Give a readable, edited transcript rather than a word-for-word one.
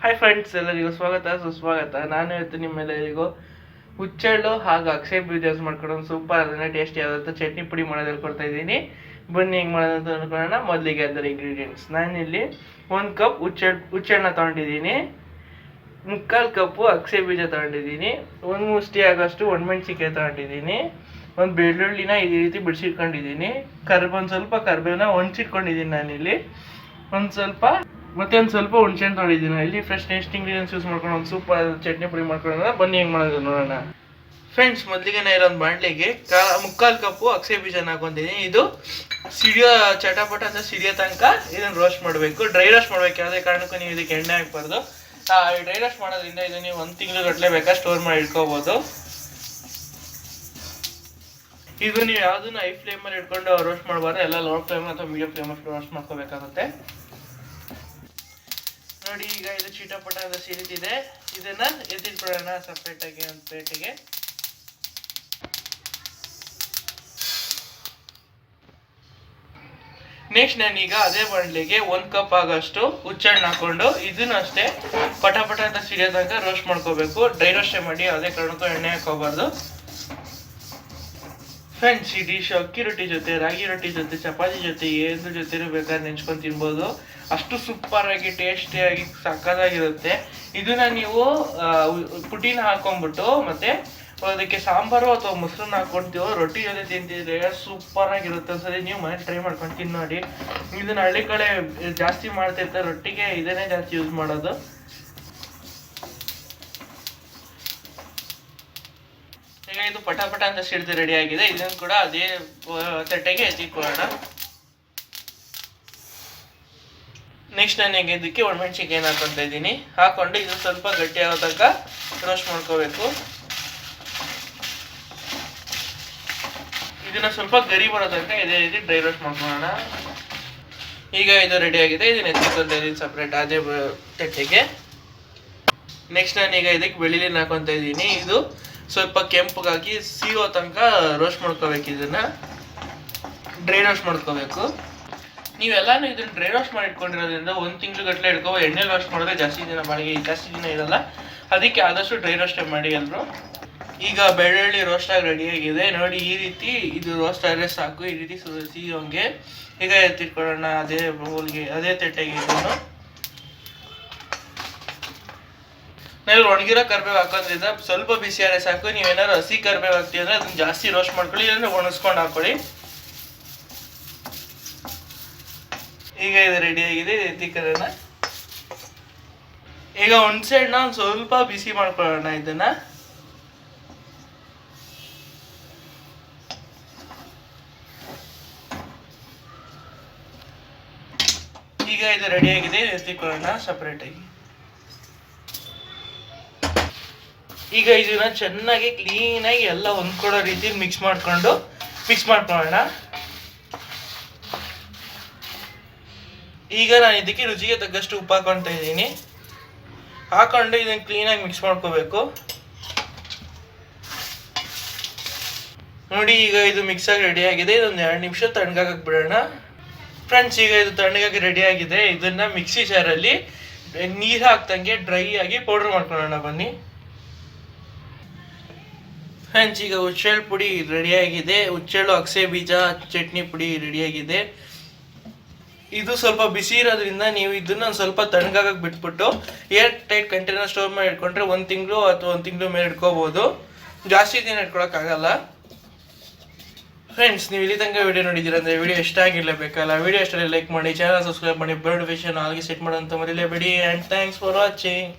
Hi friends, ಎಲ್ಲರಿಗೂ ಸ್ವಾಗತ ಸುಸ್ವಾಗತ. ನಾನು ಇವತ್ತು ನಿಮ್ಮೆಲ್ಲರಿಗೂ ಹುಚ್ಚೆಳ್ಳು ಹಾಗೂ ಅಕ್ಷಯ ಬೀಜ ಯೂಸ್ ಮಾಡ್ಕೊಂಡು ಸೂಪರ್ ಅದನ್ನ ಟೇಸ್ಟಿ ಆದಂಥ ಚಟ್ನಿ ಪುಡಿ ಮಾಡೋದು ಹೇಳ್ಕೊಡ್ತಾ ಇದ್ದೀನಿ. ಬನ್ನಿ ಹೆಂಗೆ ಮಾಡೋದು ಅಂತ ಅನ್ಕೊಳ್ಳೋಣ. ಮೊದಲಿಗೆ ಅದರ ಇಂಗ್ರೀಡಿಯೆಂಟ್ಸ್ ನಾನಿಲ್ಲಿ 1 ಕಪ್ ಹುಚ್ಚೆಳ್ಳನ್ನ ತೊಗೊಂಡಿದ್ದೀನಿ, 3/4 ಕಪ್ಪು ಅಕ್ಷಯ ಬೀಜ ತೊಗೊಂಡಿದ್ದೀನಿ, 1 ಮುಷ್ಟಿ ಆಗೋಷ್ಟು ಒಣಮೆಣ್ಸಿಕಾಯಿ ತೊಗೊಂಡಿದ್ದೀನಿ, 1 ಬೆಳ್ಳುಳ್ಳಿನ ಈ ರೀತಿ ಬಿಡಿಸಿಟ್ಕೊಂಡಿದ್ದೀನಿ, ಒಂದು ಸ್ವಲ್ಪ ಕರಿಬೇವನ್ನ ಒಣಚಿಟ್ಕೊಂಡಿದ್ದೀನಿ ನಾನಿಲ್ಲಿ, ಒಂದು ಸ್ವಲ್ಪ ಹುಣಸೆಹಣ್ಣು ತೊಗೊಂಡಿದ್ದೀನಿ. ಇಲ್ಲಿ ಫ್ರೆಶ್ ಟೇಸ್ಟ್ ಇಂಗ್ರೀಡಿಯೆಂಟ್ಸ್ ಯೂಸ್ ಮಾಡ್ಕೊಂಡು ಒಂದು ಸೂಪರ್ ಚಟ್ನಿ ಪುಡಿ ಮಾಡ್ಕೊಳ್ಳೋಣ. ಬನ್ನಿ ಹೆಂಗೆ ಮಾಡೋದು ನೋಡೋಣ. ಫ್ರೆಂಡ್ಸ್, ಮೊದಲಿಗೆ ಇರೋದು ಬಾಣಲೆಗೆ 3/4 ಕಪ್ಪು ಅಕ್ಷಯ ಬೀಜನ ಹಾಕೊಂಡಿದ್ದೀನಿ. ಇದು ಸಿಡಿಯೋ ಚಟಪಟ ಅಂತ ಸಿಡಿಯೋ ತನಕ ಇದನ್ನು ರೋಸ್ಟ್ ಮಾಡಬೇಕು. ಡ್ರೈ ರೋಸ್ಟ್ ಮಾಡಬೇಕು. ಯಾವುದೇ ಕಾರಣಕ್ಕೂ ನೀವು ಇದಕ್ಕೆ ಎಣ್ಣೆ ಹಾಕ್ಬಾರ್ದು. ಡ್ರೈ ರೋಸ್ಟ್ ಮಾಡೋದ್ರಿಂದ ಇದು ನೀವು 1 ತಿಂಗಳು ಗಟ್ಟಲೆ ಬೇಕಾ ಸ್ಟೋರ್ ಮಾಡಿ ಇಟ್ಕೋಬೋದು. ಇದು ನೀವು ಯಾವುದನ್ನು ಹೈ ಫ್ಲೇಮಲ್ಲಿ ಇಟ್ಕೊಂಡು ರೋಸ್ಟ್ ಮಾಡಬಾರ್ದು. ಎಲ್ಲ ಲೋ ಫ್ಲೇಮ್ ಅಥವಾ ಮೀಡಿಯಂ ಫ್ಲೇಮಲ್ಲಿ ರೋಸ್ಟ್ ಮಾಡ್ಕೋಬೇಕಾಗುತ್ತೆ. ನೋಡಿ, ಈಗ ಇದು ಚಿಟಪಟ ಅಂತ ಸಿಡಿತಿದೆ. ಇದನ್ನ ಎತ್ತಿಟ್ಬಿಡೋಣ ಸಪ್ರೇಟಾಗಿ ಒಂದು ಪ್ಲೇಟಿಗೆ. ನೆಕ್ಸ್ಟ್ ನಾನೀಗ ಅದೇ ಬಾಣಲೆಗೆ 1 ಕಪ್ ಆಗೋಷ್ಟು ಹುಚ್ಚೆಣ್ಣು ಹಾಕೊಂಡು ಇದನ್ನು ಅಷ್ಟೇ ಪಟ ಅಂತ ಸಿಡಿಯೋದಾಗ ರೋಸ್ಟ್ ಮಾಡ್ಕೋಬೇಕು. ಡ್ರೈ ರೋಸ್ಟೇ ಮಾಡಿ, ಯಾವುದೇ ಕಾರಣಕ್ಕೂ ಎಣ್ಣೆ ಹಾಕೋಬಾರ್ದು. ಫ್ರೆಂಡ್ಸ್, ಈ ಡಿಶ್ ಅಕ್ಕಿ ರೊಟ್ಟಿ ಜೊತೆ, ರಾಗಿ ರೊಟ್ಟಿ ಜೊತೆ, ಚಪಾತಿ ಜೊತೆ ಏದ್ರ ಜೊತೆನೂ ಬೇಕಾದ್ರೆ ನೆಂಚ್ಕೊಂಡು ತಿನ್ಬೋದು. ಅಷ್ಟು ಸೂಪರಾಗಿ ಟೇಸ್ಟಿಯಾಗಿ ಸಕ್ಕತ್ತಾಗಿರುತ್ತೆ. ಇದನ್ನ ನೀವು ಪುಡಿನ ಹಾಕೊಂಡ್ಬಿಟ್ಟು ಮತ್ತೆ ಅದಕ್ಕೆ ಸಾಂಬಾರು ಅಥವಾ ಮೊಸರನ್ನ ಹಾಕ್ಕೊಂತೀವೋ ರೊಟ್ಟಿ ಜೊತೆ ತಿಂತಿದ್ರೆ ಸೂಪರಾಗಿರುತ್ತೆ. ಒಂದ್ಸರಿ ನೀವು ಮನೇಲಿ ಟ್ರೈ ಮಾಡ್ಕೊಂಡು ತಿನ್ ನೋಡಿ. ಇದನ್ನ ಹಳ್ಳಿ ಕಡೆ ಜಾಸ್ತಿ ಮಾಡ್ತಿರ್ತಾರೆ, ರೊಟ್ಟಿಗೆ ಇದನ್ನೇ ಜಾಸ್ತಿ ಯೂಸ್ ಮಾಡೋದು. ಈಗ ಇದು ಪಟ ಅಂತ ಸಿಡಿದು ರೆಡಿ ಆಗಿದೆ. ಇದನ್ನು ಕೂಡ ಅದೇ ತಟ್ಟೆಗೆ ಎತ್ತಿಕೊಳ್ಳೋಣ. ನೆಕ್ಸ್ಟ್ ನಾನು ಇದಕ್ಕೆ ಒಣಮೆಣ್ಸಿಕಾಯಿನ ಹಾಕೊಂತ ಇದ್ದೀನಿ. ಹಾಕೊಂಡು ಇದು ಸ್ವಲ್ಪ ಗಟ್ಟಿ ಆಗೋ ತನಕ ರೋಸ್ಟ್ ಮಾಡ್ಕೋಬೇಕು. ಇದನ್ನ ಸ್ವಲ್ಪ ಗರಿ ಬರೋ ತನಕ ಇದೇ ರೀತಿ ಡ್ರೈ ರೋಸ್ಟ್ ಮಾಡ್ಕೊಳ್ಳೋಣ. ಈಗ ಇದು ರೆಡಿ ಆಗಿದೆ. ಇದನ್ನ ಎತ್ತಿಕೊಂತ ಇದ್ದೀನಿ ಸಪ್ರೇಟ್ ಅದೇ ತಟ್ಟೆಗೆ. ನೆಕ್ಸ್ಟ್ ನಾನೀಗ ಇದಕ್ಕೆ ಬೆಳ್ಳುಳ್ಳಿನ ಹಾಕೊಂತ ಇದ್ದೀನಿ. ಇದು ಸ್ವಲ್ಪ ಕೆಂಪಗಾಗಿ ಸೀಯೋ ತನಕ ರೋಸ್ಟ್ ಮಾಡ್ಕೋಬೇಕು. ಇದನ್ನ ಡ್ರೈ ರೋಸ್ಟ್ ಮಾಡ್ಕೋಬೇಕು. ನೀವೆಲ್ಲಾನು ಇದನ್ನ ಡ್ರೈ ರೋಸ್ಟ್ ಮಾಡಿ ಇಟ್ಕೊಂಡಿರೋದ್ರಿಂದ 1 ತಿಂಗಳು ಗಟ್ಟಲೆ ಇಟ್ಕೋ. ಎಣ್ಣೆ ರೋಸ್ಟ್ ಮಾಡಿದ್ರೆ ಜಾಸ್ತಿ ದಿನ ಇರಲ್ಲ. ಅದಕ್ಕೆ ಆದಷ್ಟು ಡ್ರೈ ರೋಸ್ಟೇ ಮಾಡಿ ಎಲ್ಲರೂ. ಈಗ ಬೆಳ್ಳುಳ್ಳಿ ರೋಸ್ಟ್ ಆಗಿ ರೆಡಿಯಾಗಿದೆ ನೋಡಿ. ಈ ರೀತಿ ಇದು ರೋಸ್ಟ್ ಆದರೆ ಸಾಕು. ಈ ರೀತಿ ಸಿಹಿಯೋಂಗೆ ಈಗ ಎತ್ತಿಟ್ಕೊಳ್ಳೋಣ ಅದೇ ತಟ್ಟೆಗೆ. ಇದನ್ನು ನಾವು ಒಣಗಿರೋ ಕರಿಬೇವು ಹಾಕೋದ್ರಿಂದ ಸ್ವಲ್ಪ ಬಿಸಿ ಆದರೆ ಸಾಕು. ನೀವೇನಾದ್ರು ಹಸಿ ಕರಿಬೇವು ಹಾಕ್ತೀವಿ ಅಂದರೆ ಅದನ್ನ ಜಾಸ್ತಿ ರೋಸ್ಟ್ ಮಾಡ್ಕೊಳ್ಳಿ, ಇಲ್ಲಾಂದ್ರೆ ಒಣಗಿಸ್ಕೊಂಡು ಹಾಕೊಳ್ಳಿ. ಈಗ ಇದು ರೆಡಿಯಾಗಿದೆ. ಎತ್ತಿಕೊಳ್ಳೋಣ. ಈಗ ಒಂದು ಸೈಡ್ನ ಒಂದು ಸ್ವಲ್ಪ ಬಿಸಿ ಮಾಡ್ಕೊಳ್ಳೋಣ ಇದನ್ನ. ಈಗ ಇದು ರೆಡಿಯಾಗಿದೆ. ಎತ್ತಿಕೊಳ್ಳೋಣ ಸಪ್ರೇಟಾಗಿ. ಈಗ ಇದನ್ನ ಚೆನ್ನಾಗಿ ಕ್ಲೀನಾಗಿ ಎಲ್ಲ ಹೊಂದ್ಕೊಡೋ ರೀತಿ ಮಿಕ್ಸ್ ಮಾಡ್ಕೊಳ್ಳೋಣ. ಈಗ ನಾನು ಇದಕ್ಕೆ ರುಚಿಗೆ ತಕ್ಕಷ್ಟು ಉಪ್ಪು ಹಾಕೊಳ್ತಾ ಇದ್ದೀನಿ. ಹಾಕೊಂಡು ಇದನ್ನು ಕ್ಲೀನಾಗಿ ಮಿಕ್ಸ್ ಮಾಡ್ಕೋಬೇಕು. ನೋಡಿ, ಈಗ ಇದು ಮಿಕ್ಸ್ ಆಗಿ ರೆಡಿ ಆಗಿದೆ. ಇದೊಂದು 2 ನಿಮಿಷ ತಣ್ಣಗಾಗಕ್ಕೆ ಬಿಡೋಣ. ಫ್ರೆಂಡ್ಸ್, ಈಗ ಇದು ತಣ್ಣಗಾಗಿ ರೆಡಿ ಆಗಿದೆ. ಇದನ್ನ ಮಿಕ್ಸಿ ಜಾರಲ್ಲಿ ನೀರು ಹಾಕ್ದಂಗೆ ಡ್ರೈ ಆಗಿ ಪೌಡರ್ ಮಾಡ್ಕೊಳ್ಳೋಣ ಬನ್ನಿ. ಫ್ರೆಂಡ್ಸ್, ಈಗ ಹುಚ್ಚೆಳ್ಳು ಪುಡಿ ರೆಡಿಯಾಗಿದೆ. ಹುಚ್ಚೆಳ್ಳು ಅಕ್ಷಯ ಬೀಜ ಚಟ್ನಿ ಪುಡಿ ರೆಡಿಯಾಗಿದೆ. ಇದು ಸ್ವಲ್ಪ ಬಿಸಿ ಇರೋದ್ರಿಂದ ನೀವು ಇದನ್ನ ಸ್ವಲ್ಪ ತಣ್ಣಗಾಗಕ್ಕೆ ಬಿಟ್ಬಿಟ್ಟು ಏರ್ ಟೈಟ್ ಕಂಟೈನರ್ ಸ್ಟೋರ್ ಮಾಡಿ ಇಟ್ಕೊಂಡ್ರೆ 1 ತಿಂಗಳು ಅಥವಾ 1 ತಿಂಗಳು ಮೇಲೆ ಇಟ್ಕೋಬೋದು. ಜಾಸ್ತಿ ದಿನ ಇಟ್ಕೊಳಕ್ಕಾಗಲ್ಲ. ಫ್ರೆಂಡ್ಸ್, ನೀವು ಇಲ್ಲಿ ತನಕ ವಿಡಿಯೋ ನೋಡಿದ್ದೀರ ಅಂದರೆ ವಿಡಿಯೋ ಇಷ್ಟ ಆಗಿರಲೇಬೇಕಲ್ಲ. ವಿಡಿಯೋ ಇಷ್ಟರಲ್ಲಿ ಲೈಕ್ ಮಾಡಿ, ಚಾನಲ್ ಸಬ್ಸ್ಕ್ರೈಬ್ ಮಾಡಿ, ಬೆಲ್ ನೋಟಿಫಿಕೇಶನ್ ಆಲ್ಗೆ ಸೆಟ್ ಮಾಡೋಂತ ಮರಿಲೇಬೇಡಿ. And thanks for watching.